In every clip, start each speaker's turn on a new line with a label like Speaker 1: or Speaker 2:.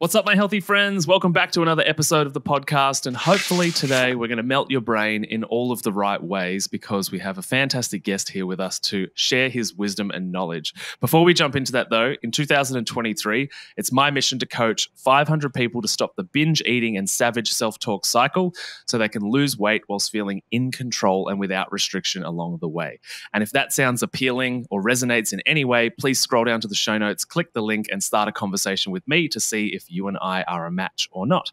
Speaker 1: What's up, my healthy friends? Welcome back to another episode of the podcast. And hopefully today we're going to melt your brain in all of the right ways because we have a fantastic guest here with us to share his wisdom and knowledge. Before we jump into that though, in 2023, it's my mission to coach 500 people to stop the binge eating and savage self-talk cycle so they can lose weight whilst feeling in control and without restriction along the way. And if that sounds appealing or resonates in any way, please scroll down to the show notes, click the link and start a conversation with me to see if you and I are a match or not.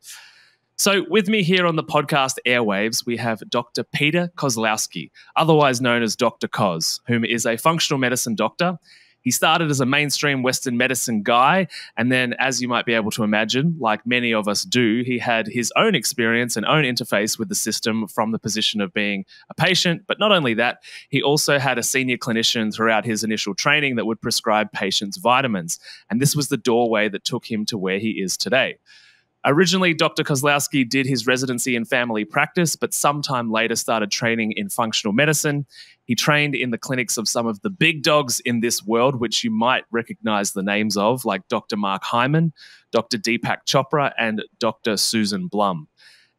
Speaker 1: So with me here on the podcast airwaves, we have Dr. Peter Kozlowski, otherwise known as Dr. Koz, whom is a functional medicine doctor. He started as a mainstream Western medicine guy, and then, as you might be able to imagine, like many of us do, he had his own experience and own interface with the system from the position of being a patient. But not only that, he also had a senior clinician throughout his initial training that would prescribe patients vitamins. And this was the doorway that took him to where he is today. Originally, Dr. Kozlowski did his residency in family practice, but sometime later started training in functional medicine. He trained in the clinics of some of the big dogs in this world, which you might recognize the names of, like Dr. Mark Hyman, Dr. Deepak Chopra, and Dr. Susan Blum.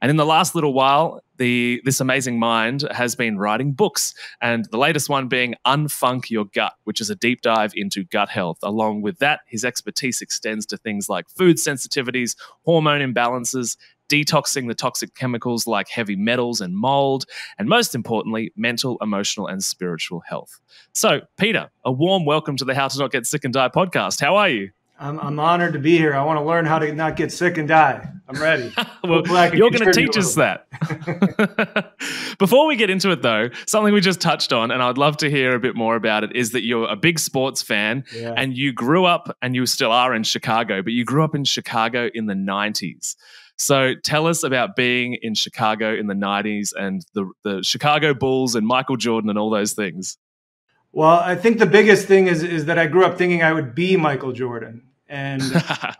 Speaker 1: And in the last little while, this amazing mind has been writing books, and the latest one being Unfunk Your Gut, which is a deep dive into gut health. Along with that, his expertise extends to things like food sensitivities, hormone imbalances, detoxing the toxic chemicals like heavy metals and mold, and most importantly, mental, emotional, and spiritual health. So, Peter, a warm welcome to the How to Not Get Sick and Die podcast. How are you?
Speaker 2: I'm honored to be here. I want to learn how to not get sick and die. I'm ready.
Speaker 1: Well, you're going to teach us that. Before we get into it, though, something we just touched on, and I'd love to hear a bit more about it, is that you're a big sports fan, and you grew up, and you still are in Chicago, but you grew up in Chicago in the 90s. So tell us about being in Chicago in the 90s and the Chicago Bulls and Michael Jordan and all those things.
Speaker 2: Well, I think the biggest thing is that I grew up thinking I would be Michael Jordan. And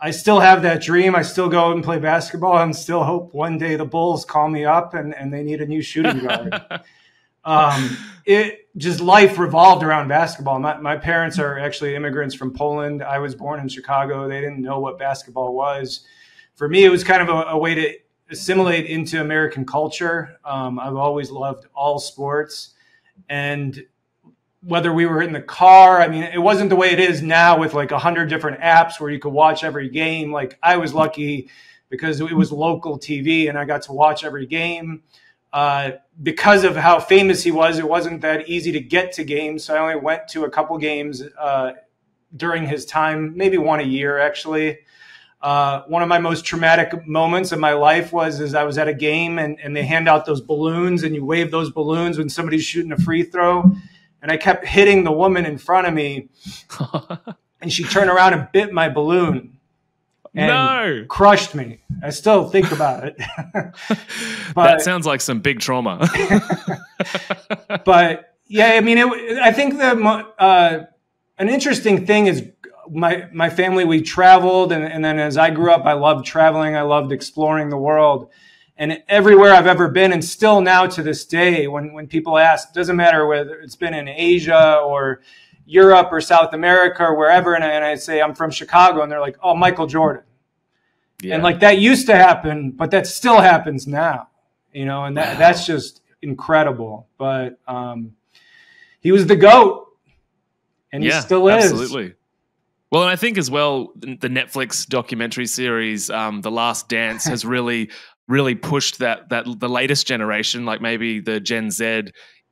Speaker 2: I still have that dream. I still go out and play basketball and still hope one day the Bulls call me up and they need a new shooting guard. Life revolved around basketball. My parents are actually immigrants from Poland. I was born in Chicago. They didn't know what basketball was. For me, it was kind of a way to assimilate into American culture. I've always loved all sports. And whether we were in the car, I mean, it wasn't the way it is now with like 100 different apps where you could watch every game. Like I was lucky because it was local TV and I got to watch every game. Because of how famous he was, it wasn't that easy to get to games. So I only went to a couple games during his time, maybe one a year actually. One of my most traumatic moments of my life was I was at a game and they hand out those balloons and you wave those balloons when somebody's shooting a free throw. And I kept hitting the woman in front of me and she turned around and bit my balloon and crushed me. I still think about it.
Speaker 1: That sounds like some big trauma.
Speaker 2: But yeah, I mean, I think an interesting thing is my family, we traveled. And then as I grew up, I loved traveling. I loved exploring the world. And everywhere I've ever been, and still now to this day, when people ask, doesn't matter whether it's been in Asia or Europe or South America or wherever, and I say, I'm from Chicago, and they're like, oh, Michael Jordan. Yeah. And like that used to happen, but that still happens now, you know, and that's just incredible. But he was the GOAT, and he still is.
Speaker 1: Absolutely. Well, and I think as well, the Netflix documentary series, The Last Dance, has really pushed the latest generation, like maybe the Gen Z,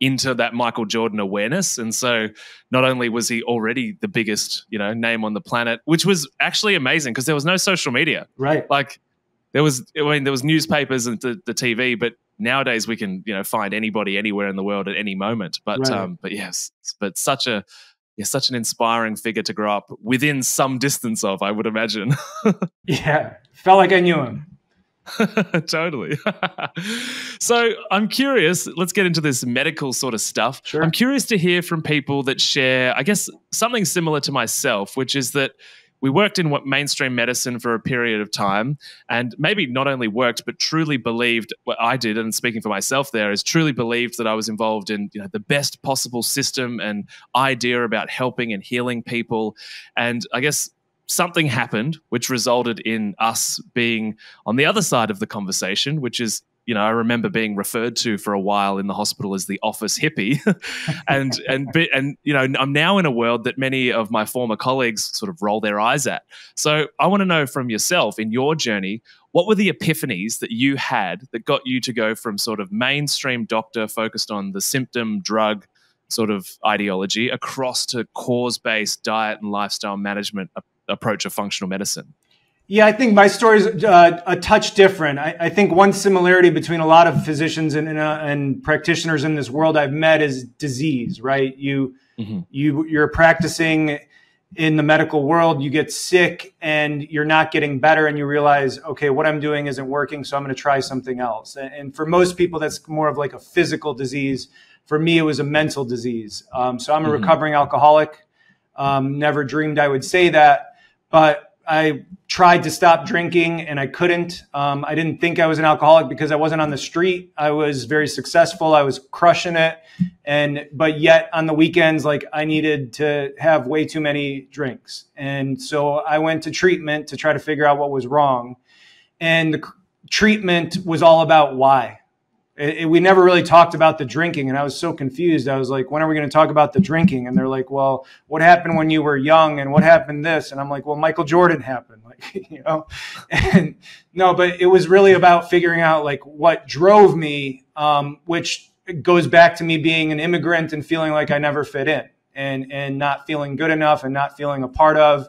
Speaker 1: into that Michael Jordan awareness. And so not only was he already the biggest, name on the planet, which was actually amazing because there was no social media. Right. Like there was newspapers and the TV, but nowadays we can, find anybody anywhere in the world at any moment. But such an inspiring figure to grow up within some distance of, I would imagine.
Speaker 2: Yeah. Felt like I knew him.
Speaker 1: Totally. So I'm curious, let's get into this medical sort of stuff.
Speaker 2: Sure.
Speaker 1: I'm curious to hear from people that share, I guess, something similar to myself, which is that we worked in mainstream medicine for a period of time and maybe not only worked, but truly believed what I did. And speaking for myself there is truly believed that I was involved in the best possible system and idea about helping and healing people. And I guess something happened, which resulted in us being on the other side of the conversation, which is, I remember being referred to for a while in the hospital as the office hippie. and I'm now in a world that many of my former colleagues sort of roll their eyes at. So I want to know from yourself, in your journey, what were the epiphanies that you had that got you to go from sort of mainstream doctor focused on the symptom drug sort of ideology across to cause-based diet and lifestyle management approach of functional medicine?
Speaker 2: Yeah, I think my story is a touch different. I think one similarity between a lot of physicians and practitioners in this world I've met is disease, right? You're practicing in the medical world, you get sick and you're not getting better, and you realize, okay, what I'm doing isn't working, so I'm going to try something else. And for most people, that's more of like a physical disease. For me, it was a mental disease. So I'm a recovering alcoholic. Never dreamed I would say that, but I tried to stop drinking and I couldn't. I didn't think I was an alcoholic because I wasn't on the street. I was very successful. I was crushing it. But yet on the weekends, like, I needed to have way too many drinks. And so I went to treatment to try to figure out what was wrong. And the treatment was all about why. We never really talked about the drinking, and I was so confused. I was like, when are we going to talk about the drinking? And they're like, well, what happened when you were young, and what happened this? And I'm like, well, Michael Jordan happened, and no, but it was really about figuring out like what drove me, which goes back to me being an immigrant and feeling like I never fit in, and not feeling good enough and not feeling a part of.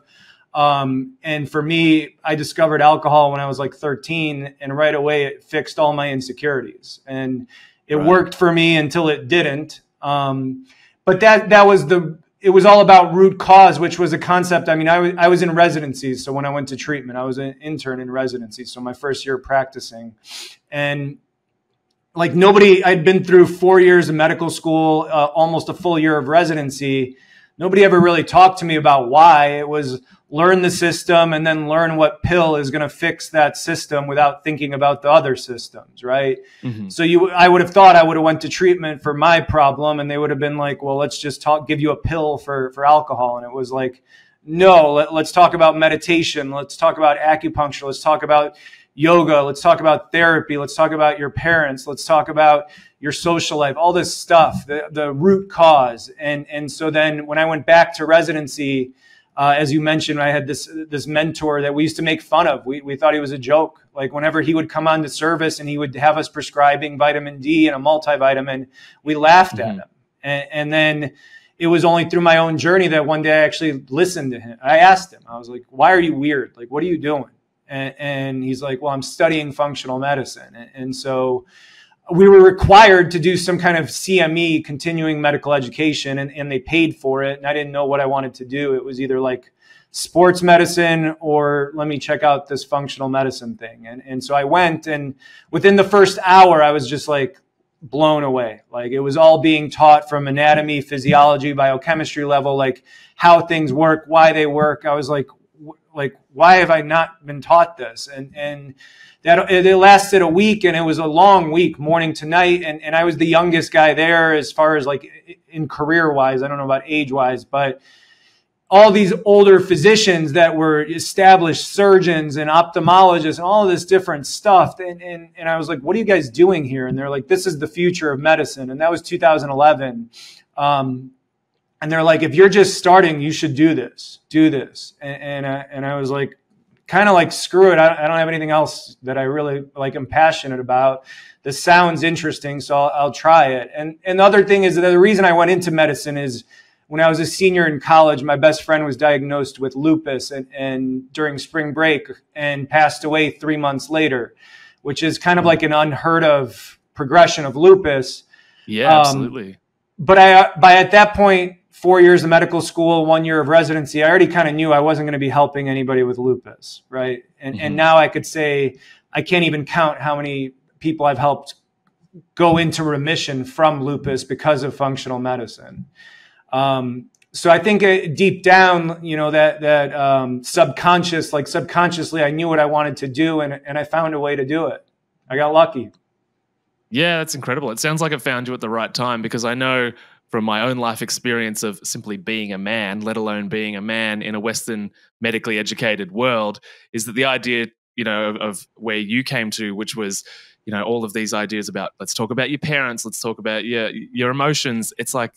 Speaker 2: And for me, I discovered alcohol when I was like 13, and right away it fixed all my insecurities, and it worked for me until it didn't. But it was all about root cause, which was a concept. I mean, I was in residency. So when I went to treatment, I was an intern in residency. So my first year practicing, and like I'd been through 4 years of medical school, almost a full year of residency. Nobody ever really talked to me about why. It was learn the system and then learn what pill is going to fix that system without thinking about the other systems, right? Mm-hmm. So I would have thought I would have went to treatment for my problem, and they would have been like, well, let's just give you a pill for alcohol. And it was like, no, let's talk about meditation. Let's talk about acupuncture. Let's talk about yoga. Let's talk about therapy. Let's talk about your parents. Let's talk about your social life, all this stuff, the root cause. And so then when I went back to residency, as you mentioned, I had this mentor that we used to make fun of. We thought he was a joke. Like whenever he would come on to service and he would have us prescribing vitamin D and a multivitamin, we laughed at him. And then it was only through my own journey that one day I actually listened to him. I asked him, I was like, why are you weird? Like, what are you doing? And he's like, well, I'm studying functional medicine. And so we were required to do some kind of CME, continuing medical education, and they paid for it. And I didn't know what I wanted to do. It was either like sports medicine or let me check out this functional medicine thing. And so I went, and within the first hour, I was just like blown away. Like it was all being taught from anatomy, physiology, biochemistry level, like how things work, why they work. I was like, why have I not been taught this? And that it lasted a week, and it was a long week, morning to night. And I was the youngest guy there as far as like in career wise. I don't know about age wise, but all these older physicians that were established surgeons and ophthalmologists and all this different stuff. And I was like, what are you guys doing here? And they're like, this is the future of medicine. And that was 2011. And they're like, if you're just starting, you should do this. And I was like, kind of like, screw it. I don't have anything else that I really like am passionate about. This sounds interesting, so I'll try it. And the other thing is that the reason I went into medicine is when I was a senior in college, my best friend was diagnosed with lupus and during spring break and passed away 3 months later, which is kind of like an unheard of progression of lupus.
Speaker 1: Yeah, absolutely.
Speaker 2: But by at that point, 4 years of medical school, 1 year of residency, I already kind of knew I wasn't going to be helping anybody with lupus, right? And now I could say I can't even count how many people I've helped go into remission from lupus because of functional medicine. So I think deep down, that subconsciously, I knew what I wanted to do, and I found a way to do it. I got lucky.
Speaker 1: Yeah, that's incredible. It sounds like it found you at the right time, because I know from my own life experience of simply being a man, let alone being a man in a Western medically educated world, is that the idea, of where you came to, which was, all of these ideas about, let's talk about your parents, let's talk about your emotions. It's like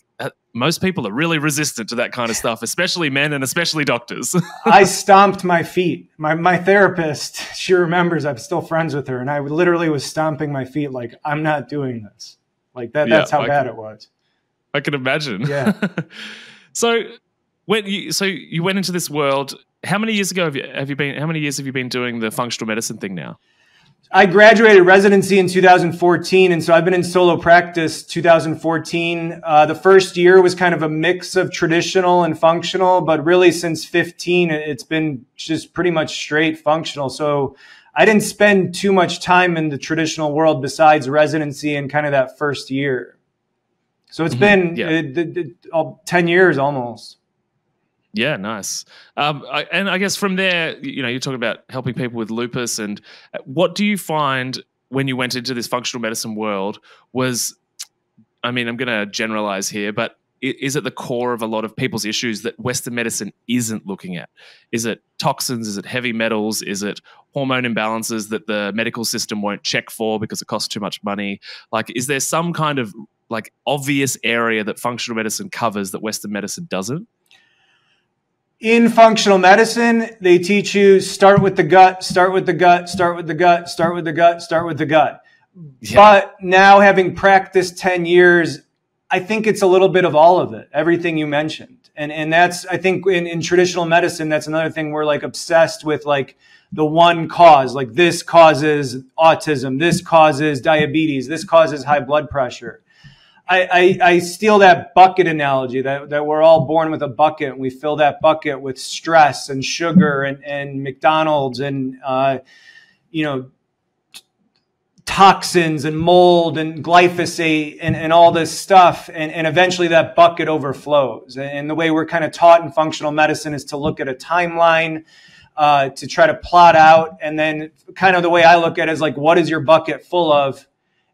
Speaker 1: most people are really resistant to that kind of stuff, especially men and especially doctors.
Speaker 2: I stomped my feet. My therapist, she remembers, I'm still friends with her, and I literally was stomping my feet like, I'm not doing this. Like that's how bad it was.
Speaker 1: I can imagine.
Speaker 2: Yeah.
Speaker 1: So you went into this world. How many years ago have you been? How many years have you been doing the functional medicine thing now?
Speaker 2: I graduated residency in 2014, and so I've been in solo practice 2014. The first year was kind of a mix of traditional and functional, but really since 15, it's been just pretty much straight functional. So I didn't spend too much time in the traditional world besides residency and kind of that first year. So it's been 10 years almost.
Speaker 1: Yeah, nice. And I guess from there, you're talking about helping people with lupus. And what do you find when you went into this functional medicine world was, I'm going to generalize here, but is at the core of a lot of people's issues that Western medicine isn't looking at? Is it toxins? Is it heavy metals? Is it hormone imbalances that the medical system won't check for because it costs too much money? Like, is there some kind of like obvious area that functional medicine covers that Western medicine doesn't?
Speaker 2: In functional medicine, they teach you start with the gut, start with the gut, start with the gut, start with the gut, start with the gut. Yeah. But now having practiced 10 years, I think it's a little bit of all of it, everything you mentioned. And that's, I think in traditional medicine, that's another thing we're like obsessed with, like the one cause, like this causes autism, this causes diabetes, this causes high blood pressure. I steal that bucket analogy that we're all born with a bucket, and we fill that bucket with stress and sugar and McDonald's and, toxins and mold and glyphosate and all this stuff. And eventually that bucket overflows. And the way we're kind of taught in functional medicine is to look at a timeline, to try to plot out. And then kind of the way I look at it is like, what is your bucket full of?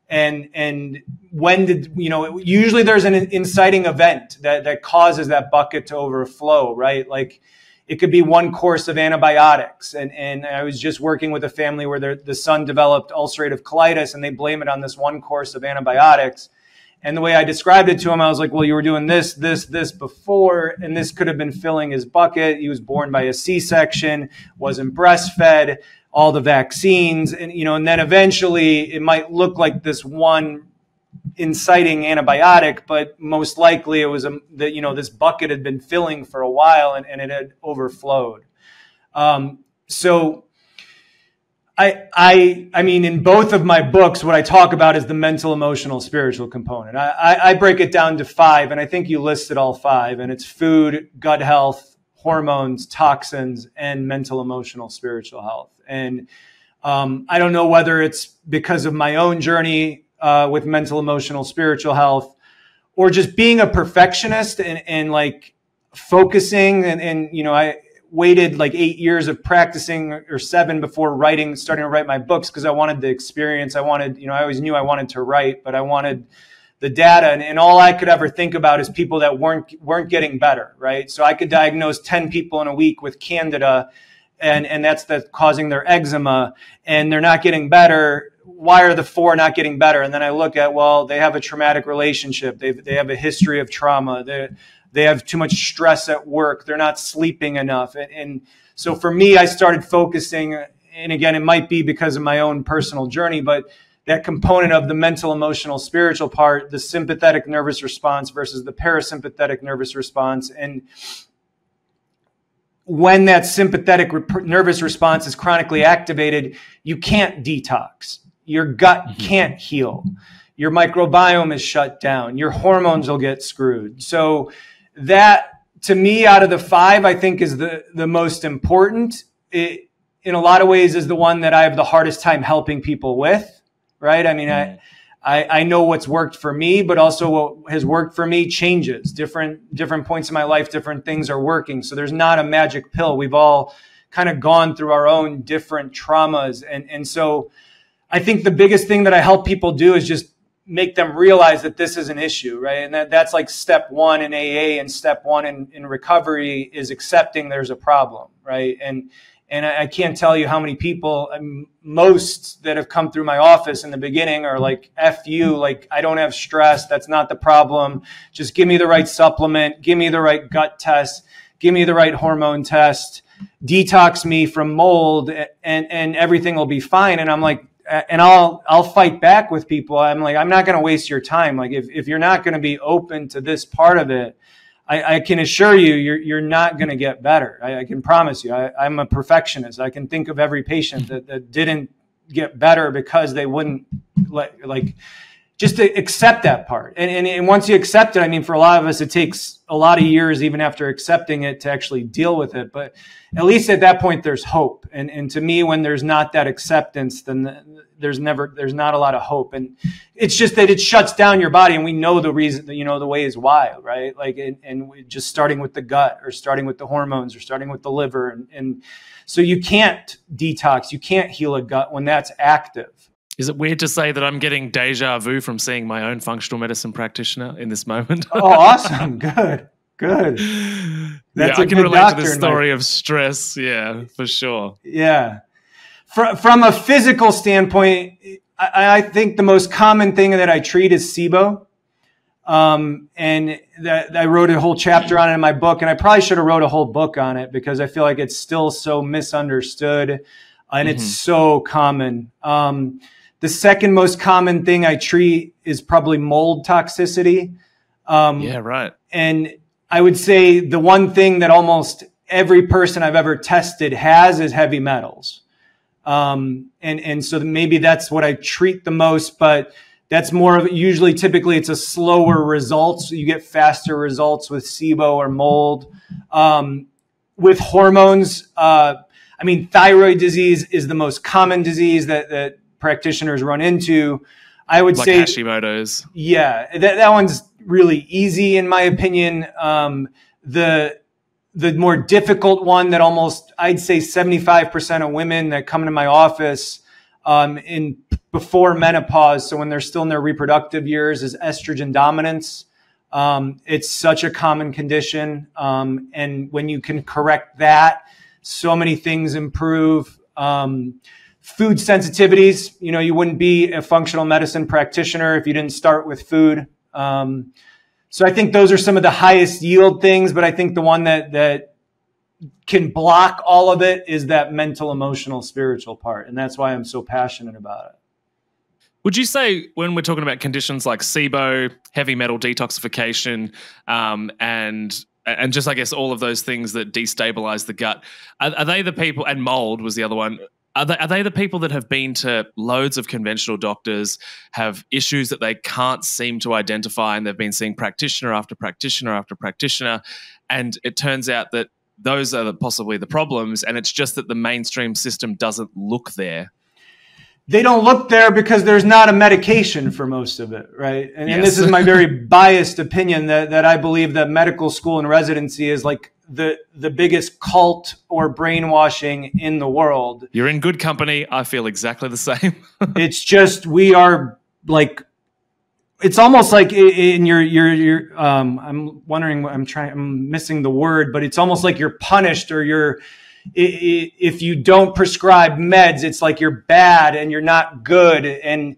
Speaker 2: And when did, usually there's an inciting event that causes that bucket to overflow, right? Like it could be one course of antibiotics. And I was just working with a family where the son developed ulcerative colitis, and they blame it on this one course of antibiotics. And the way I described it to him, I was like, well, you were doing this before, and this could have been filling his bucket. He was born by a C-section, wasn't breastfed, all the vaccines, and then eventually it might look like this one inciting antibiotic, but most likely it was this bucket had been filling for a while and it had overflowed. So I mean, in both of my books, what I talk about is the mental, emotional, spiritual component. I break it down to 5, and I think you listed all 5, and it's food, gut health, hormones, toxins, and mental, emotional, spiritual health. And I don't know whether it's because of my own journey with mental, emotional, spiritual health, or just being a perfectionist and like focusing. And I waited like 8 years of practicing or 7 before starting to write my books, because I wanted the experience. I always knew I wanted to write, but I wanted the data, and all I could ever think about is people that weren't getting better, right? So I could diagnose 10 people in a week with candida, and that's causing their eczema, and they're not getting better. Why are the 4 not getting better? And then I look at, well, they have a traumatic relationship, they have a history of trauma, they have too much stress at work, they're not sleeping enough, and so for me, I started focusing, and again, it might be because of my own personal journey, but that component of the mental, emotional, spiritual part, the sympathetic nervous response versus the parasympathetic nervous response. And when that sympathetic nervous response is chronically activated, you can't detox. Your gut can't heal. Your microbiome is shut down. Your hormones will get screwed. So that, to me, out of the 5, I think is the most important. It, in a lot of ways, is the one that I have the hardest time helping people with. Right? I mean, I know what's worked for me, but also what has worked for me changes. Different points in my life, different things are working. So there's not a magic pill. We've all kind of gone through our own different traumas. And so I think the biggest thing that I help people do is just make them realize that this is an issue, right? And that's like step one in AA, and step one in recovery is accepting there's a problem, right? And I can't tell you how many people, most that have come through my office in the beginning are like, F you, like, I don't have stress. That's not the problem. Just give me the right supplement. Give me the right gut test. Give me the right hormone test. Detox me from mold, and everything will be fine. And I'm like, and I'll fight back with people. I'm like, I'm not going to waste your time. Like, if you're not going to be open to this part of it, I can assure you, you're not going to get better. I can promise you. I'm a perfectionist. I can think of every patient that didn't get better because they wouldn't like just to accept that part. And once you accept it, I mean, for a lot of us, it takes a lot of years, even after accepting it, to actually deal with it. But at least at that point, there's hope. And to me, when there's not that acceptance, then there's not a lot of hope. And it's just that it shuts down your body. And we know the reason, the ways why, right? Like, and just starting with the gut, or starting with the hormones, or starting with the liver. And so you can't detox, you can't heal a gut when that's active.
Speaker 1: Is it weird to say that I'm getting deja vu from seeing my own functional medicine practitioner in this moment?
Speaker 2: Oh, awesome. Good. That's
Speaker 1: I can relate to the story of stress. Yeah, for sure.
Speaker 2: Yeah. From a physical standpoint, I think the most common thing that I treat is SIBO. And that I wrote a whole chapter on it in my book, and I probably should have wrote a whole book on it because I feel like it's still so misunderstood, and it's so common. The second most common thing I treat is probably mold toxicity.
Speaker 1: Yeah, right.
Speaker 2: And I would say the one thing that almost every person I've ever tested has is heavy metals. And so maybe that's what I treat the most, but that's more of usually typically it's a slower results. You get faster results with SIBO or mold. With hormones, I mean, thyroid disease is the most common disease that practitioners run into. I would say
Speaker 1: Hashimoto's.
Speaker 2: Yeah, that one's really easy in my opinion. The more difficult one that almost, I'd say 75% of women that come into my office before menopause, so when they're still in their reproductive years, is estrogen dominance. It's such a common condition. And when you can correct that, so many things improve. Food sensitivities, you wouldn't be a functional medicine practitioner if you didn't start with food. So I think those are some of the highest yield things, but I think the one that can block all of it is that mental, emotional, spiritual part. And that's why I'm so passionate about it.
Speaker 1: Would you say when we're talking about conditions like SIBO, heavy metal detoxification, and just, I guess, all of those things that destabilize the gut, are they the people, and mold was the other one, are they the people that have been to loads of conventional doctors, have issues that they can't seem to identify, and they've been seeing practitioner after practitioner after practitioner, and it turns out that those are possibly the problems, and it's just that the mainstream system doesn't look there?
Speaker 2: They don't look there because there's not a medication for most of it, right? And this is my very biased opinion that I believe that medical school and residency is like the biggest cult or brainwashing in the world.
Speaker 1: You're in good company. I feel exactly the same.
Speaker 2: It's just, we are like, it's almost like in your I'm wondering, I'm missing the word, but it's almost like you're punished, or if you don't prescribe meds, it's like you're bad and you're not good. And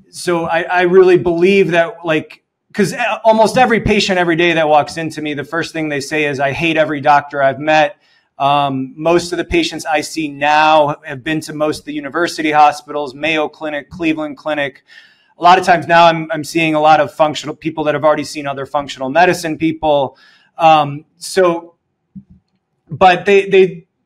Speaker 2: so I really believe that, like, because almost every patient every day that walks into me, the first thing they say is, I hate every doctor I've met. Most of the patients I see now have been to most of the university hospitals, Mayo Clinic, Cleveland Clinic. A lot of times now I'm seeing a lot of functional people that have already seen other functional medicine people. But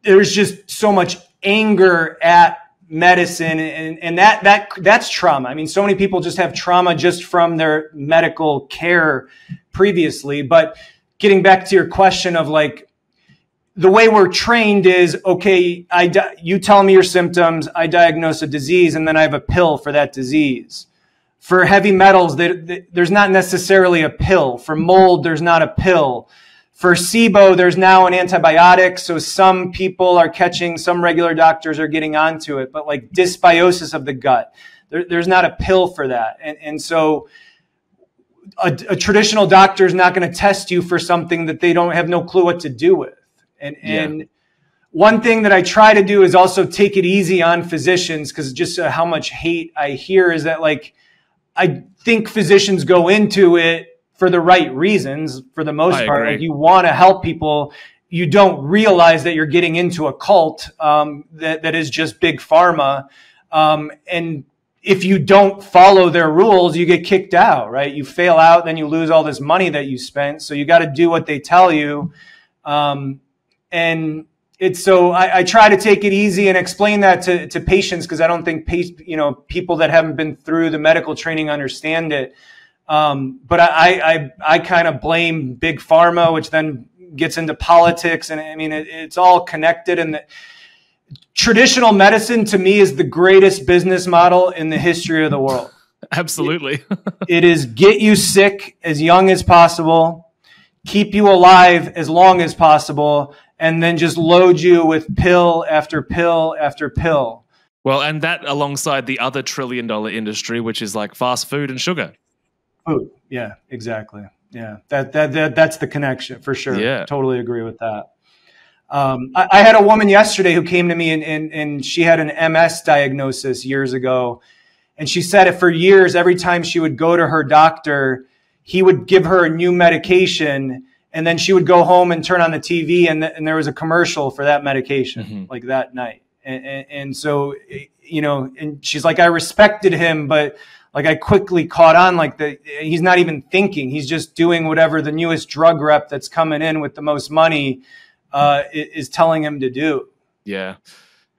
Speaker 2: there's just so much anger at medicine, and that's trauma. I mean, so many people just have trauma just from their medical care previously. But getting back to your question of, like, the way we're trained is, okay, you tell me your symptoms, I diagnose a disease, and then I have a pill for that disease. For heavy metals, there's not necessarily a pill. For mold, there's not a pill. For SIBO, there's now an antibiotic. So some people are catching, some regular doctors are getting onto it, but like dysbiosis of the gut, there's not a pill for that. And so a traditional doctor is not going to test you for something that they don't have no clue what to do with. And one thing that I try to do is also take it easy on physicians, because just how much hate I hear is that, like, I think physicians go into it for the right reasons for the most part. Like, you want to help people. You don't realize that you're getting into a cult that is just big pharma. And if you don't follow their rules, you get kicked out, right? You fail out, then you lose all this money that you spent. So you got to do what they tell you. And it's so I try to take it easy and explain that to patients, because I don't think people that haven't been through the medical training understand it. But I kind of blame big pharma, which then gets into politics, and I mean it's all connected. And traditional medicine to me is the greatest business model in the history of the world.
Speaker 1: Absolutely.
Speaker 2: It is get you sick as young as possible, keep you alive as long as possible, and then just load you with pill after pill after pill.
Speaker 1: Well, and that alongside the other $1 trillion industry, which is like fast food and sugar.
Speaker 2: Food. Yeah, exactly. Yeah, that's the connection for sure.
Speaker 1: Yeah,
Speaker 2: totally agree with that. I had a woman yesterday who came to me and she had an MS diagnosis years ago. And she said that for years, every time she would go to her doctor, he would give her a new medication. And then she would go home and turn on the TV and there was a commercial for that medication like that night. And so, and she's like, I respected him, but like I quickly caught on, like he's not even thinking. He's just doing whatever the newest drug rep that's coming in with the most money is telling him to do.
Speaker 1: Yeah.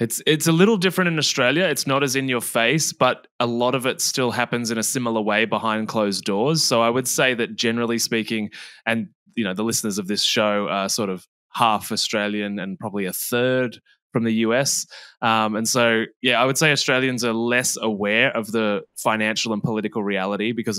Speaker 1: It's a little different in Australia. It's not as in your face, but a lot of it still happens in a similar way behind closed doors. So I would say that generally speaking, and the listeners of this show are sort of half Australian and probably a third from the US. And so, yeah, I would say Australians are less aware of the financial and political reality because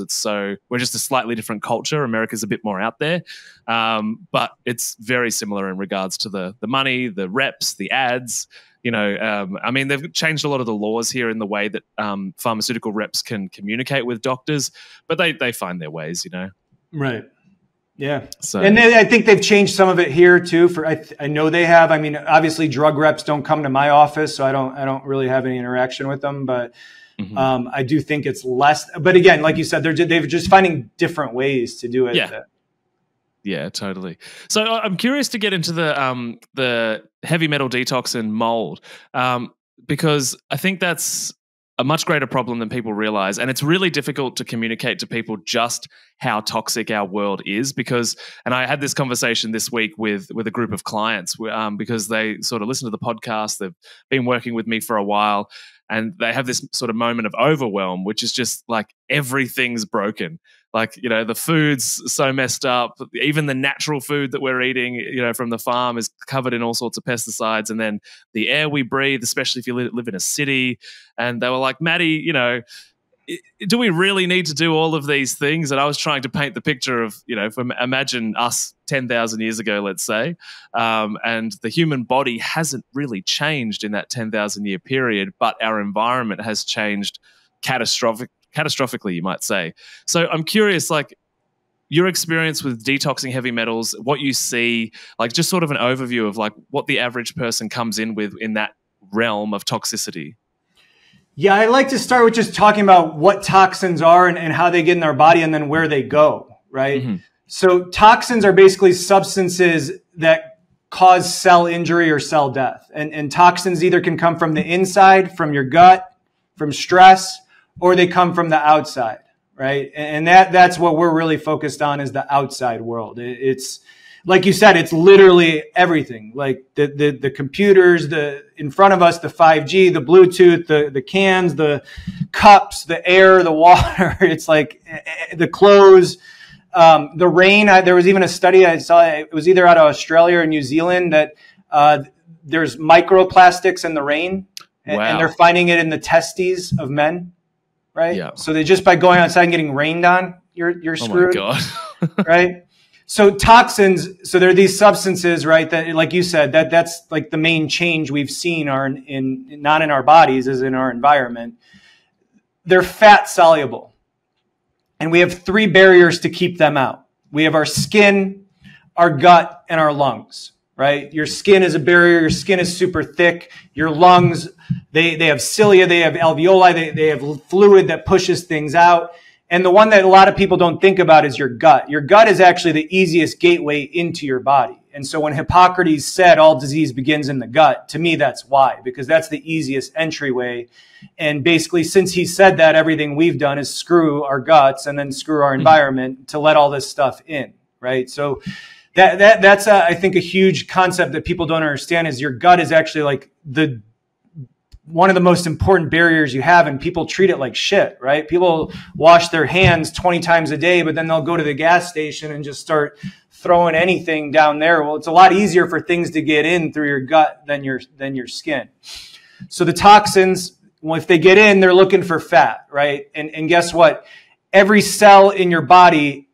Speaker 1: we're just a slightly different culture. America's a bit more out there. But it's very similar in regards to the money, the reps, the ads. I mean, they've changed a lot of the laws here in the way that pharmaceutical reps can communicate with doctors, but they find their ways,
Speaker 2: Right. Yeah. And I think they've changed some of it here too. I know they have. I mean, obviously drug reps don't come to my office, so I don't really have any interaction with them, but I do think it's less. But again, like you said, they're just finding different ways to do it.
Speaker 1: Yeah. Yeah, totally. So I'm curious to get into the heavy metal detox and mold, because I think that's a much greater problem than people realize. And it's really difficult to communicate to people just how toxic our world is and I had this conversation this week with a group of clients because they sort of listen to the podcast. They've been working with me for a while and they have this sort of moment of overwhelm, which is just like everything's broken. Like, the food's so messed up. Even the natural food that we're eating, from the farm is covered in all sorts of pesticides. And then the air we breathe, especially if you live in a city. And they were like, Matty, do we really need to do all of these things? And I was trying to paint the picture of, imagine us 10,000 years ago, let's say. And the human body hasn't really changed in that 10,000 year period, but our environment has changed catastrophically, you might say. So I'm curious, like, your experience with detoxing heavy metals, what you see, like just sort of an overview of like what the average person comes in with in that realm of toxicity.
Speaker 2: Yeah, I like to start with just talking about what toxins are and how they get in our body and then where they go, right? So toxins are basically substances that cause cell injury or cell death. And toxins either can come from the inside, from your gut, from stress, or they come from the outside, right? And that's what we're really focused on, is the outside world. It's like you said, it's literally everything, like the computers, in front of us, the 5G, the Bluetooth, the cans, the cups, the air, the water. It's like the clothes, the rain. There was even a study I saw, it was either out of Australia or New Zealand, that there's microplastics in the rain, and they're finding it in the testes of men. Right. Yeah. So they just by going outside and getting rained on, you're screwed.
Speaker 1: Oh my God.
Speaker 2: Right. So toxins, so there are these substances, right? That, like you said, that's like the main change we've seen are not in our bodies, is in our environment. They're fat soluble. And we have 3 barriers to keep them out. We have our skin, our gut, and our lungs, right? Your skin is a barrier. Your skin is super thick. Your lungs, they have cilia, they have alveoli, they have fluid that pushes things out. And the one that a lot of people don't think about is your gut. Your gut is actually the easiest gateway into your body. And so when Hippocrates said all disease begins in the gut, to me, that's why, because that's the easiest entryway. And basically, since he said that, everything we've done is screw our guts and then screw our environment to let all this stuff in, right? So that's I think, a huge concept that people don't understand is your gut is actually like one of the most important barriers you have, and people treat it like shit, right? People wash their hands 20 times a day, but then they'll go to the gas station and just start throwing anything down there. Well, it's a lot easier for things to get in through your gut than your skin. So the toxins, well, if they get in, they're looking for fat, right? And guess what? Every cell in your body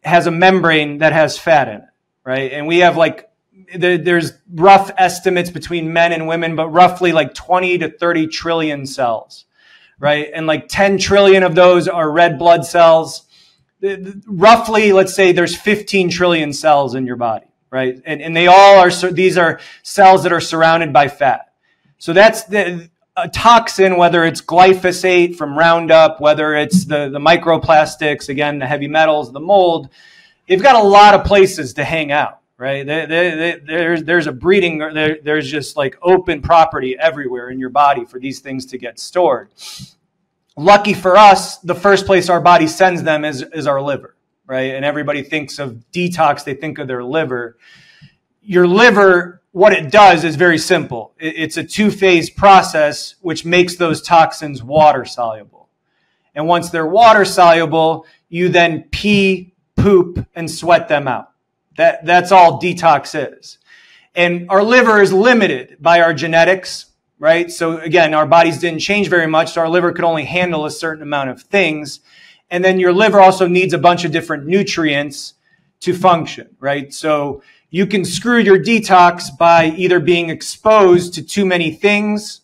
Speaker 2: has a membrane that has fat in it, right? And we have there's rough estimates between men and women, but roughly like 20 to 30 trillion cells, right? And like 10 trillion of those are red blood cells. Roughly, let's say there's 15 trillion cells in your body, right? And they all are, these are cells that are surrounded by fat. So that's a toxin, whether it's glyphosate from Roundup, whether it's the microplastics, again, the heavy metals, the mold, they've got a lot of places to hang out. Right? There's a breeding, there's just like open property everywhere in your body for these things to get stored. Lucky for us, the first place our body sends them is our liver, right? And everybody thinks of detox, they think of their liver. Your liver, what it does is very simple. It's a 2-phase process which makes those toxins water soluble. And once they're water soluble, you then pee, poop, and sweat them out. That's all detox is. And our liver is limited by our genetics, right? So again, our bodies didn't change very much, so our liver could only handle a certain amount of things. And then your liver also needs a bunch of different nutrients to function, right? So you can screw your detox by either being exposed to too many things,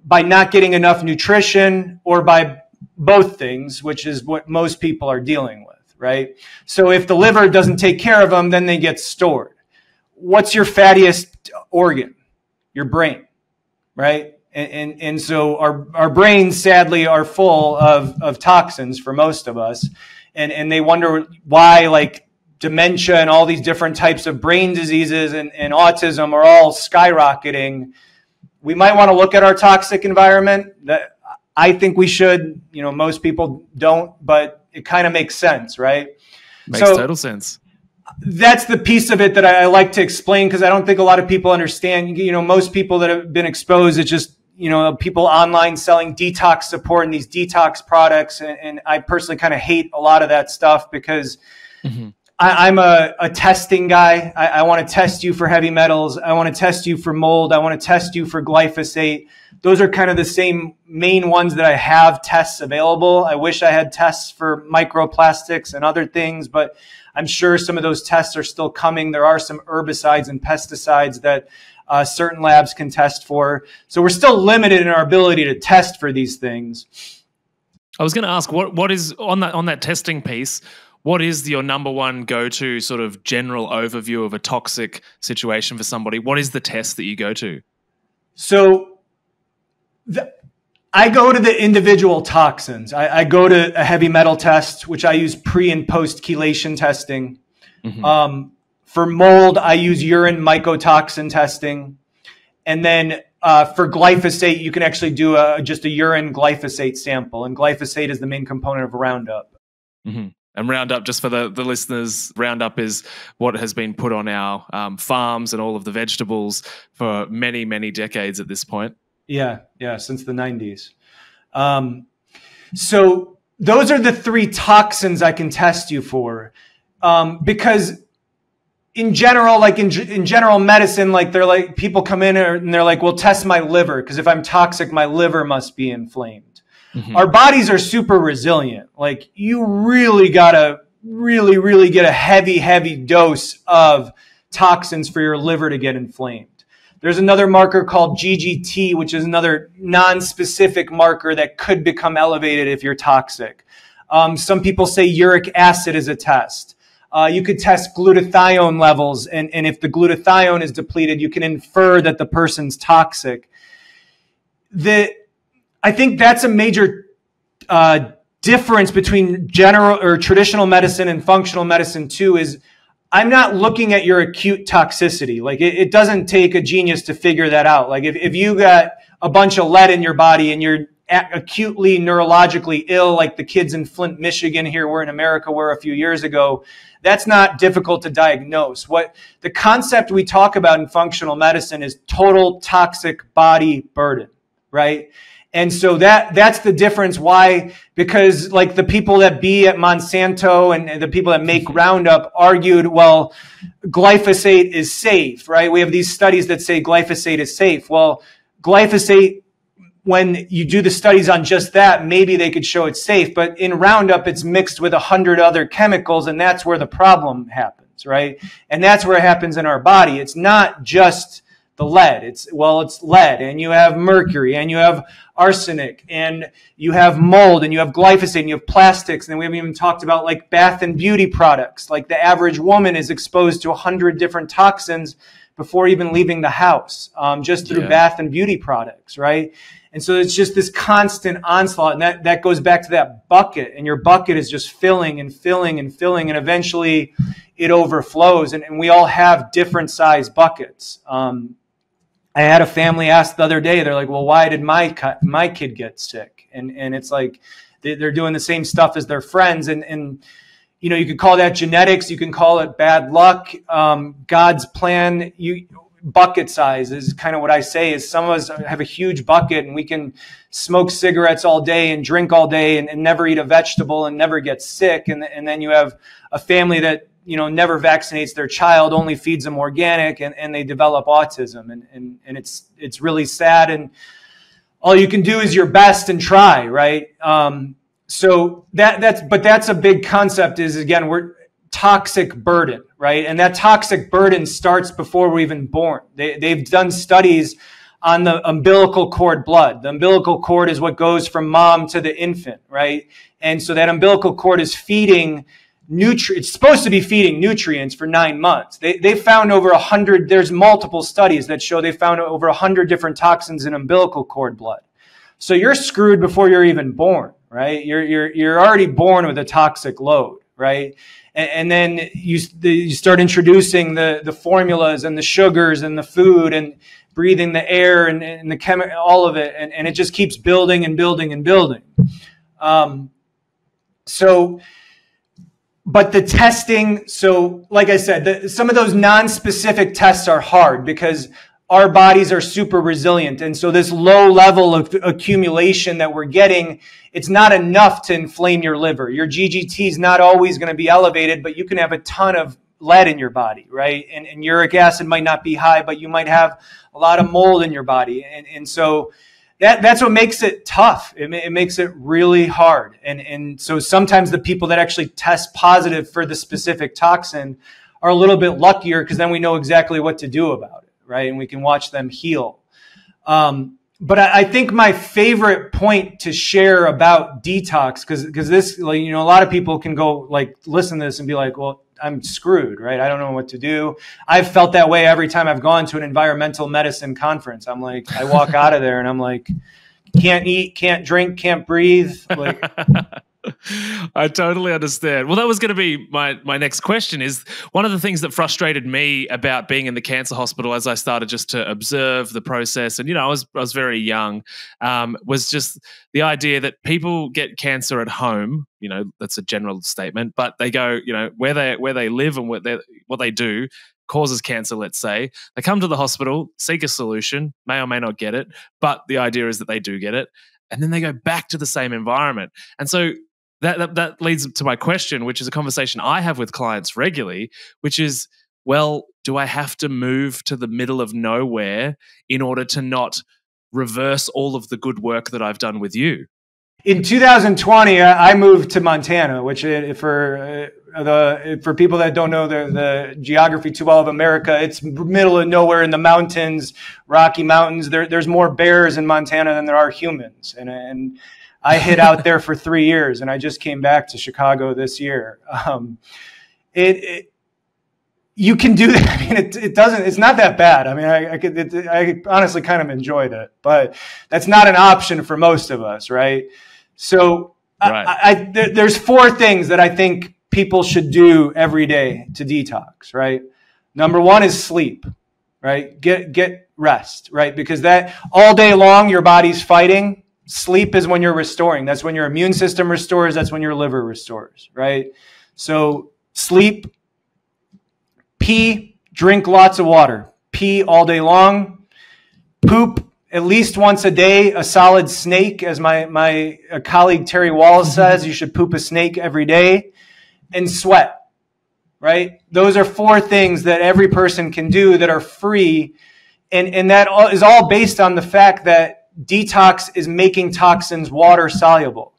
Speaker 2: by not getting enough nutrition, or by both things, which is what most people are dealing with. Right? So if the liver doesn't take care of them, then they get stored. What's your fattiest organ? Your brain, right? And so our brains, sadly, are full of toxins for most of us. And they wonder why, like, dementia and all these different types of brain diseases and autism are all skyrocketing. We might want to look at our toxic environment. That I think we should. You know, most people don't, but it kind of makes sense, right?
Speaker 1: Makes total sense.
Speaker 2: That's the piece of it that I like to explain, because I don't think a lot of people understand. You know, most people that have been exposed, it's just, you know, people online selling detox support and these detox products. And I personally kind of hate a lot of that stuff because I'm a testing guy. I want to test you for heavy metals. I want to test you for mold. I want to test you for glyphosate. Those are kind of the same main ones that I have tests available. I wish I had tests for microplastics and other things, but I'm sure some of those tests are still coming. There are some herbicides and pesticides that certain labs can test for. So we're still limited in our ability to test for these things.
Speaker 1: I was going to ask, what is on that testing piece? What is your number one go-to sort of general overview of a toxic situation for somebody? What is the test that you go to?
Speaker 2: So I go to the individual toxins. I go to a heavy metal test, which I use pre and post chelation testing. For mold, I use urine mycotoxin testing. And then for glyphosate, you can actually do just a urine glyphosate sample. And glyphosate is the main component of Roundup.
Speaker 1: And Roundup, just for the listeners, Roundup is what has been put on our farms and all of the vegetables for many, many decades at this point. Yeah,
Speaker 2: since the 90s. So those are the 3 toxins I can test you for. Because in general, like in general medicine, like they're like, people come in and they're like, well, test my liver, because if I'm toxic, my liver must be inflamed. Our bodies are super resilient. Like, you really gotta really, really get a heavy, heavy dose of toxins for your liver to get inflamed. There's another marker called GGT, which is another non-specific marker that could become elevated if you're toxic. Some people say uric acid is a test. You could test glutathione levels, and if the glutathione is depleted, you can infer that the person's toxic. I think that's a major difference between general or traditional medicine and functional medicine too, is I'm not looking at your acute toxicity. Like it doesn't take a genius to figure that out. Like if you got a bunch of lead in your body and you're acutely neurologically ill, like the kids in Flint, Michigan here were in America were a few years ago, that's not difficult to diagnose. What the concept we talk about in functional medicine is total toxic body burden, right? And so that's the difference. Why? Because like the people that be at Monsanto and the people that make Roundup argued, well, glyphosate is safe, right? We have these studies that say glyphosate is safe. Well, glyphosate, when you do the studies on just that, maybe they could show it's safe. But in Roundup, it's mixed with 100 other chemicals, and that's where the problem happens, right? And that's where it happens in our body. It's not just the lead. It's lead, and you have mercury, and you have arsenic, and you have mold, and you have glyphosate, and you have plastics, and then we haven't even talked about like bath and beauty products. Like the average woman is exposed to 100 different toxins before even leaving the house, just through bath and beauty products, right? And so it's just this constant onslaught, and that goes back to that bucket, and your bucket is just filling and filling and filling, and eventually it overflows, and we all have different size buckets. I had a family ask the other day, they're like, well, why did my kid get sick? And it's like they're doing the same stuff as their friends. And you know, you could call that genetics. You can call it bad luck. God's plan, bucket size is kind of what I say, is some of us have a huge bucket and we can smoke cigarettes all day and drink all day and never eat a vegetable and never get sick. And then you have a family that, you know, never vaccinates their child, only feeds them organic, and they develop autism. And it's really sad. And all you can do is your best and try, right? So that's a big concept, is again, we're toxic burden, right? And that toxic burden starts before we're even born. They've done studies on the umbilical cord blood. The umbilical cord is what goes from mom to the infant, right? And so that umbilical cord is feeding it's supposed to be feeding nutrients for 9 months. They found over 100, there's multiple studies that show they found over 100 different toxins in umbilical cord blood. So you're screwed before you're even born, right? You're already born with a toxic load, right? And then you start introducing the formulas and the sugars and the food and breathing the air and the chemical, all of it. And it just keeps building and building and building. But the testing, so like I said, some of those non-specific tests are hard because our bodies are super resilient. And so this low level of accumulation that we're getting, it's not enough to inflame your liver. Your GGT is not always going to be elevated, but you can have a ton of lead in your body, right? And uric acid might not be high, but you might have a lot of mold in your body. And so that's what makes it tough. It makes it really hard. And so sometimes the people that actually test positive for the specific toxin are a little bit luckier, because then we know exactly what to do about it, right? And we can watch them heal. But I think my favorite point to share about detox, because this, like, you know, a lot of people can go like listen to this and be like, well, I'm screwed, right? I don't know what to do. I've felt that way every time I've gone to an environmental medicine conference. I'm like, I walk out of there and I'm like, can't eat, can't drink, can't breathe. Like,
Speaker 1: I totally understand. Well, that was going to be my next question. Is one of the things that frustrated me about being in the cancer hospital as I started just to observe the process, and, you know, I was very young, was just the idea that people get cancer at home. You know, that's a general statement, but they go, you know, where they live and what they do causes cancer, let's say. They come to the hospital, seek a solution, may or may not get it, but the idea is that they do get it, and then they go back to the same environment. And so that leads to my question, which is a conversation I have with clients regularly, which is, well, do I have to move to the middle of nowhere in order to not reverse all of the good work that I've done with you?
Speaker 2: In 2020, I moved to Montana, which for For people that don't know the geography too well of America, it's middle of nowhere in the mountains, Rocky Mountains. There's more bears in Montana than there are humans. And I hid out there for 3 years, and I just came back to Chicago this year. You can do that. I mean, it's not that bad. I mean, I honestly kind of enjoyed it, but that's not an option for most of us, right? So right. There's 4 things that I think people should do every day to detox, right? Number 1 is sleep, right? Get rest, right? Because that all day long, your body's fighting. Sleep is when you're restoring. That's when your immune system restores. That's when your liver restores, right? So sleep. Pee, drink lots of water. Pee all day long. Poop at least once a day, a solid snake. As my colleague Terry Wallace says, you should poop a snake every day. And sweat, right? Those are 4 things that every person can do that are free. And that is all based on the fact that detox is making toxins water soluble,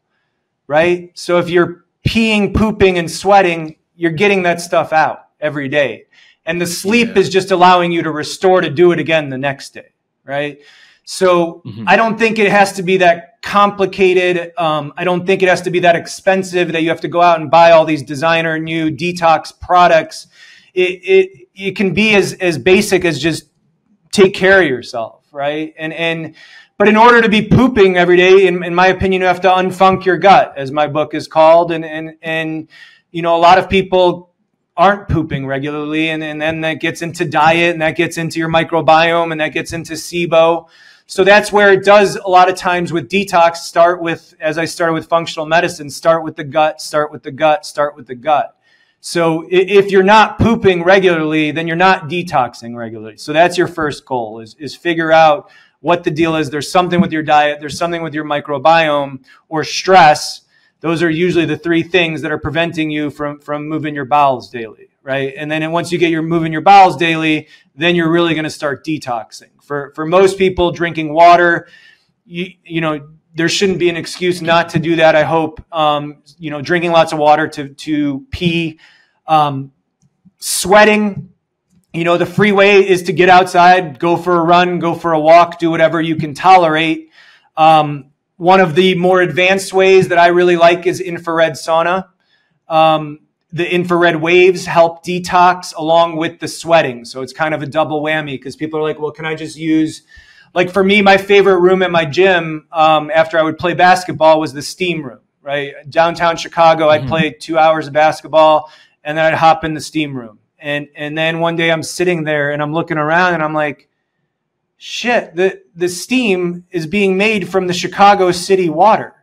Speaker 2: right? So if you're peeing, pooping, and sweating, you're getting that stuff out every day. And the sleep is just allowing you to restore to do it again the next day, right? So I don't think it has to be that complicated. I don't think it has to be that expensive that you have to go out and buy all these designer new detox products. It can be as basic as just take care of yourself, right? But in order to be pooping every day, in my opinion, you have to unfunk your gut, as my book is called. And you know, a lot of people aren't pooping regularly, and then that gets into diet, and that gets into your microbiome, and that gets into SIBO. So that's where it does a lot of times with detox start with, as I started with functional medicine, start with the gut, start with the gut, start with the gut. So if you're not pooping regularly, then you're not detoxing regularly. So that's your first goal is figure out what the deal is. There's something with your diet, there's something with your microbiome, or stress. Those are usually the 3 things that are preventing you from moving your bowels daily, right? And then once you get your moving your bowels daily, then you're really going to start detoxing. For most people, drinking water, you know, there shouldn't be an excuse not to do that. I hope, you know, drinking lots of water to pee, sweating. You know, the free way is to get outside, go for a run, go for a walk, do whatever you can tolerate. One of the more advanced ways that I really like is infrared sauna. The infrared waves help detox along with the sweating. So it's kind of a double whammy because people are like, well, can I just use, like for me, my favorite room at my gym after I would play basketball was the steam room, right? Downtown Chicago, I'd play 2 hours of basketball and then I'd hop in the steam room. And then one day I'm sitting there and I'm looking around and I'm like, shit, the steam is being made from the Chicago city water.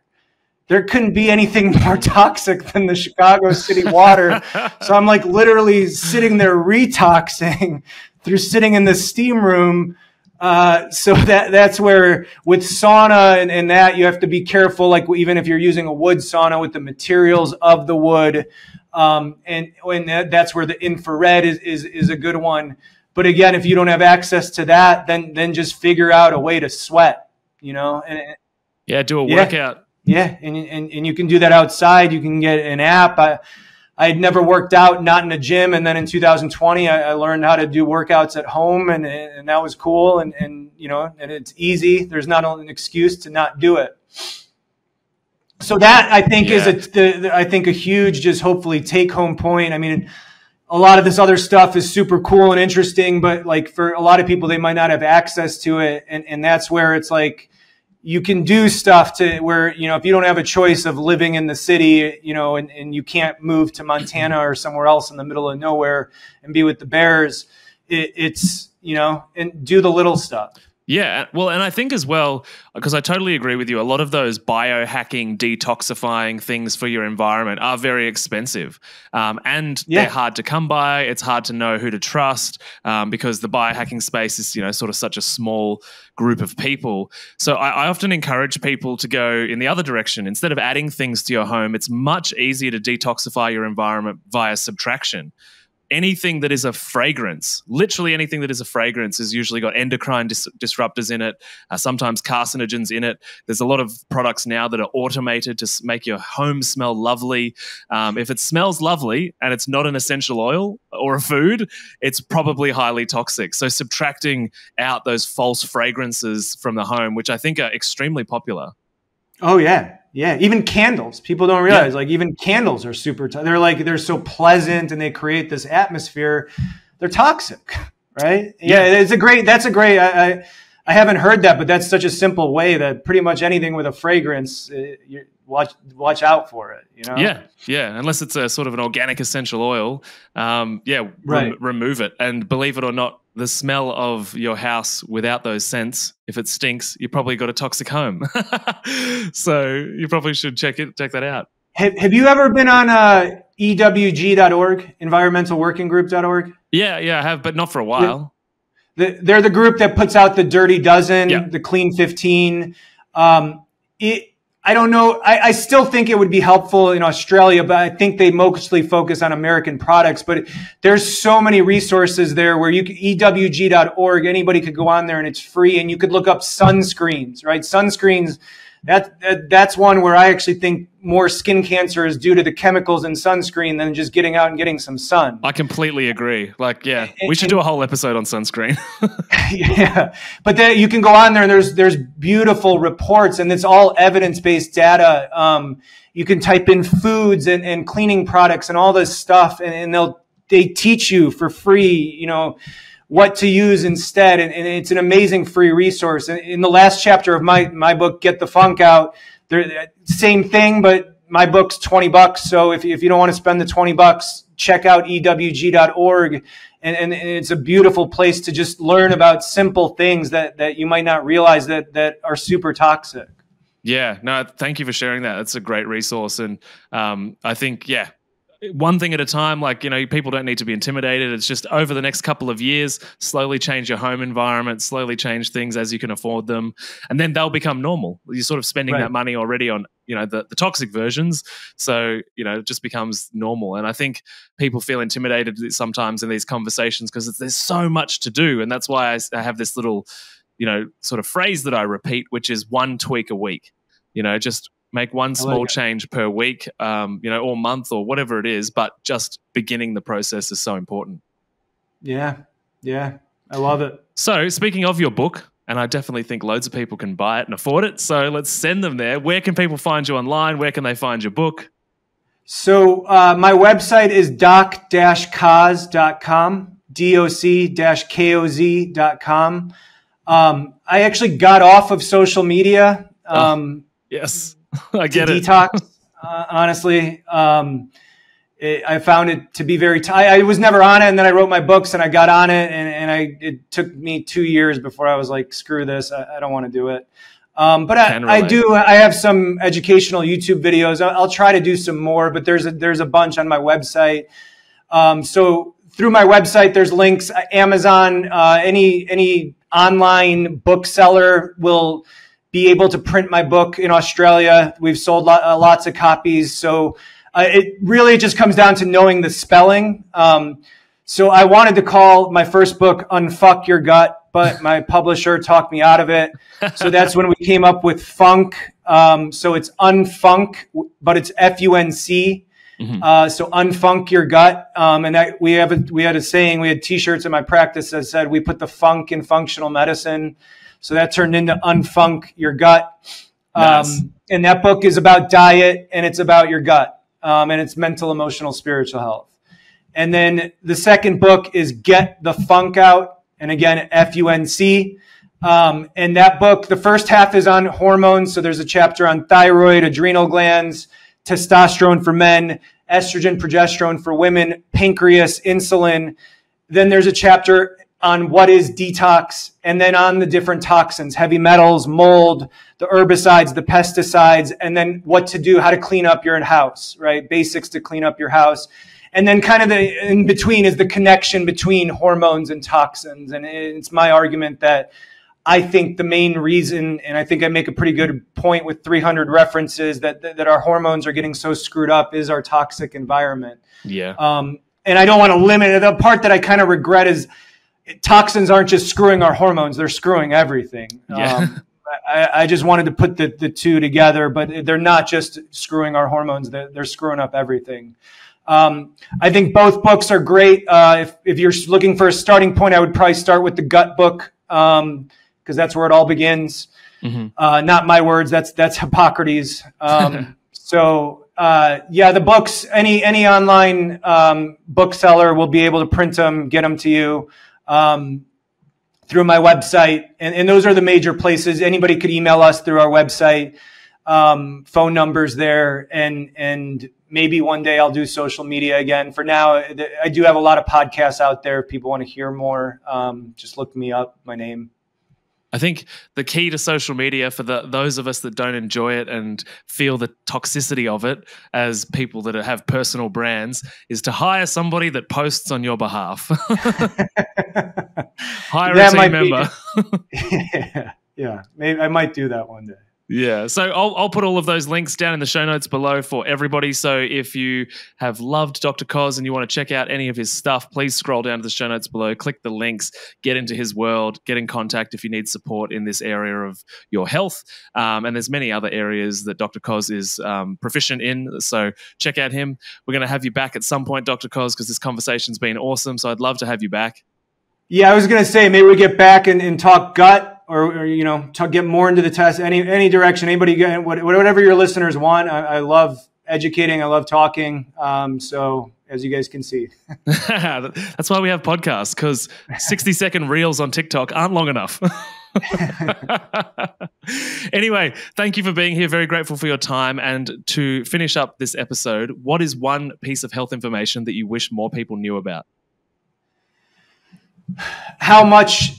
Speaker 2: There couldn't be anything more toxic than the Chicago city water. So I'm like literally sitting there retoxing through sitting in the steam room. So that's where with sauna and that you have to be careful. Like even if you're using a wood sauna with the materials of the wood, and that's where the infrared is a good one. But again, if you don't have access to that, then just figure out a way to sweat, you know? And
Speaker 1: do a workout.
Speaker 2: Yeah, and you can do that outside. You can get an app. I had never worked out, not in a gym, and then in 2020, I learned how to do workouts at home, and that was cool. And you know, and it's easy. There's not an excuse to not do it. So that I think is a huge, just hopefully take home point. I mean, a lot of this other stuff is super cool and interesting, but like for a lot of people, they might not have access to it, and that's where it's like. You can do stuff to where, you know, if you don't have a choice of living in the city, you know, and you can't move to Montana or somewhere else in the middle of nowhere and be with the bears, it's, you know, and do the little stuff.
Speaker 1: Yeah, well, and I think as well, because I totally agree with you, a lot of those biohacking, detoxifying things for your environment are very expensive, and they're hard to come by. It's hard to know who to trust because the biohacking space is, you know, sort of such a small group of people. So I often encourage people to go in the other direction. Instead of adding things to your home, it's much easier to detoxify your environment via subtraction. anything that is a fragrance, literally anything that is a fragrance, has usually got endocrine disruptors in it, sometimes carcinogens in it. There's a lot of products now that are automated to make your home smell lovely. If it smells lovely and it's not an essential oil or a food, it's probably highly toxic. So subtracting out those false fragrances from the home, which I think are extremely popular.
Speaker 2: Oh yeah. Yeah. Even candles. People don't realize like even candles are super, they're so pleasant and they create this atmosphere. They're toxic, right? Yeah. I haven't heard that, but that's such a simple way that pretty much anything with a fragrance, you watch out for it, you know?
Speaker 1: Yeah. Yeah. Unless it's a sort of an organic essential oil. Remove it. And believe it or not, the smell of your house without those scents, if it stinks, you probably got a toxic home. So you probably should check that out.
Speaker 2: Have you ever been on EWG.org, environmentalworkinggroup.org?
Speaker 1: Yeah, I have, but not for a while.
Speaker 2: They're the group that puts out the Dirty Dozen, the Clean 15. I don't know. I still think it would be helpful in Australia, but I think they mostly focus on American products. But there's so many resources there where EWG.org, anybody could go on there and it's free. And you could look up sunscreens, right? Sunscreens, that's one where I actually think more skin cancer is due to the chemicals in sunscreen than just getting out and getting some sun.
Speaker 1: I completely agree. We should do a whole episode on sunscreen.
Speaker 2: Yeah, but then you can go on there and there's beautiful reports and it's all evidence-based data. You can type in foods and cleaning products and all this stuff, and they teach you for free, what to use instead. And it's an amazing free resource. In the last chapter of my book, Get the Funk Out, same thing, but my book's $20. So if you don't want to spend the $20, check out EWG.org. And it's a beautiful place to just learn about simple things that you might not realize that are super toxic.
Speaker 1: Yeah, no, thank you for sharing that. That's a great resource. And I think, one thing at a time, people don't need to be intimidated. It's just over the next couple of years, slowly change your home environment, slowly change things as you can afford them. And then they'll become normal. You're sort of spending that money already on, the toxic versions. So, it just becomes normal. And I think people feel intimidated sometimes in these conversations because there's so much to do. And that's why I have this little, sort of phrase that I repeat, which is one tweak a week, just make one small change per week, or month or whatever it is, but just beginning the process is so important.
Speaker 2: Yeah. I love it.
Speaker 1: So speaking of your book, and I definitely think loads of people can buy it and afford it, so let's send them there. Where can people find you online? Where can they find your book?
Speaker 2: So my website is doc-koz.com, doc-koz.com. I actually got off of social media.
Speaker 1: Yes. I get it.
Speaker 2: Detox, honestly. I found it to be very I was never on it, and then I wrote my books and I got on it, and it took me 2 years before I was like, screw this, I don't want to do it. But I have some educational YouTube videos. I'll try to do some more, but there's a bunch on my website. So through my website, there's links. Amazon, any online bookseller will be able to print my book in Australia. We've sold lots of copies. So it really just comes down to knowing the spelling. So I wanted to call my first book Unfuck Your Gut, but my publisher talked me out of it. So that's when we came up with Funk. So it's Unfunk, but it's F-U-N-C. Mm-hmm. So Unfunk Your Gut. And that we had a saying, we had t-shirts in my practice that said, we put the funk in functional medicine. So that turned into Unfunk Your Gut.
Speaker 1: Nice.
Speaker 2: And that book is about diet, and it's about your gut, and it's mental, emotional, spiritual health. And then the second book is Get the Funk Out, and again, F-U-N-C. And that book, the first half is on hormones. So there's a chapter on thyroid, adrenal glands, testosterone for men, estrogen, progesterone for women, pancreas, insulin. Then there's a chapter on what is detox, and then on the different toxins, heavy metals, mold, the herbicides, the pesticides, and then what to do, how to clean up your house, right? Basics to clean up your house. And then kind of in between is the connection between hormones and toxins. And it's my argument that I think the main reason, and I think I make a pretty good point with 300 references, that our hormones are getting so screwed up is our toxic environment.
Speaker 1: Yeah.
Speaker 2: and I don't want to limit it. The part that I kind of regret is toxins aren't just screwing our hormones; they're screwing everything.
Speaker 1: Yeah.
Speaker 2: I just wanted to put the two together, but they're not just screwing our hormones; they're screwing up everything. I think both books are great. If you're looking for a starting point, I would probably start with the gut book, because that's where it all begins. Mm-hmm. Not my words. That's Hippocrates. The books, any online bookseller will be able to print them, get them to you through my website. And those are the major places. Anybody could email us through our website, phone numbers there. And maybe one day I'll do social media again. For now, I do have a lot of podcasts out there. If people want to hear more, just look me up, my name.
Speaker 1: I think the key to social media for those of us that don't enjoy it and feel the toxicity of it as people that have personal brands is to hire somebody that posts on your behalf. Hire a team member.
Speaker 2: Yeah, maybe I might do that one day.
Speaker 1: Yeah, so I'll put all of those links down in the show notes below for everybody. So if you have loved Dr. Koz and you want to check out any of his stuff, please scroll down to the show notes below, click the links, get into his world, get in contact if you need support in this area of your health. And there's many other areas that Dr. Koz is proficient in. So check out him. We're going to have you back at some point, Dr. Koz, because this conversation's been awesome. So I'd love to have you back. Yeah,
Speaker 2: I was going to say maybe we get back and talk gut. Or get more into the test, any direction, anybody, whatever your listeners want. I love educating. I love talking. So as you guys can see.
Speaker 1: That's why we have podcasts, because 60-second reels on TikTok aren't long enough. Anyway, thank you for being here. Very grateful for your time. And to finish up this episode, what is one piece of health information that you wish more people knew about?
Speaker 2: How much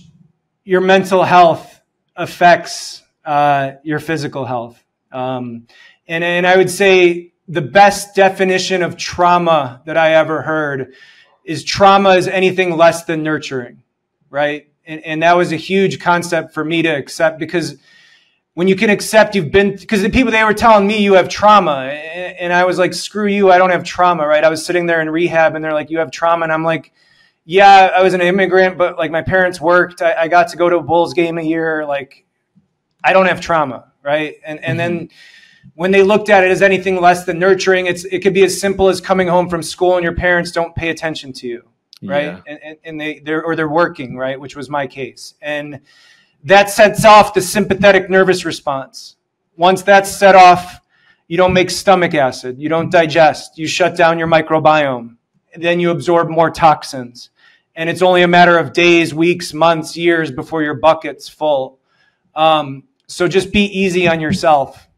Speaker 2: your mental health affects your physical health. And I would say the best definition of trauma that I ever heard is trauma is anything less than nurturing, right? And that was a huge concept for me to accept, because when you can accept because the people, they were telling me you have trauma, and I was like, screw you, I don't have trauma, right? I was sitting there in rehab and they're like, you have trauma. And I'm like, yeah, I was an immigrant, but like my parents worked. I got to go to a Bulls game a year. Like, I don't have trauma, right? And then when they looked at it as anything less than nurturing, it could be as simple as coming home from school and your parents don't pay attention to you, right? Yeah. And they're working, right? Which was my case. And that sets off the sympathetic nervous response. Once that's set off, you don't make stomach acid, you don't digest, you shut down your microbiome. Then you absorb more toxins. And it's only a matter of days, weeks, months, years before your bucket's full. So just be easy on yourself.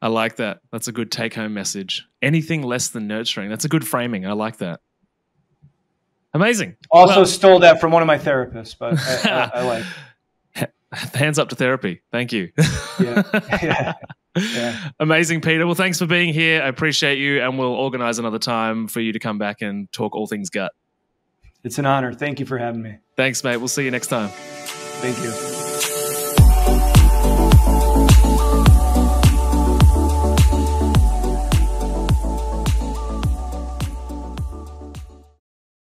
Speaker 1: I like that. That's a good take-home message. Anything less than nurturing. That's a good framing. I like that. Amazing.
Speaker 2: Also stole that from one of my therapists, but I like it.
Speaker 1: Hands up to therapy. Thank you.
Speaker 2: Yeah.
Speaker 1: Amazing, Peter. Well, thanks for being here. I appreciate you, and we'll organize another time for you to come back and talk all things gut.
Speaker 2: It's an honor. Thank you for having me.
Speaker 1: Thanks, mate. We'll see you next time.
Speaker 2: Thank you.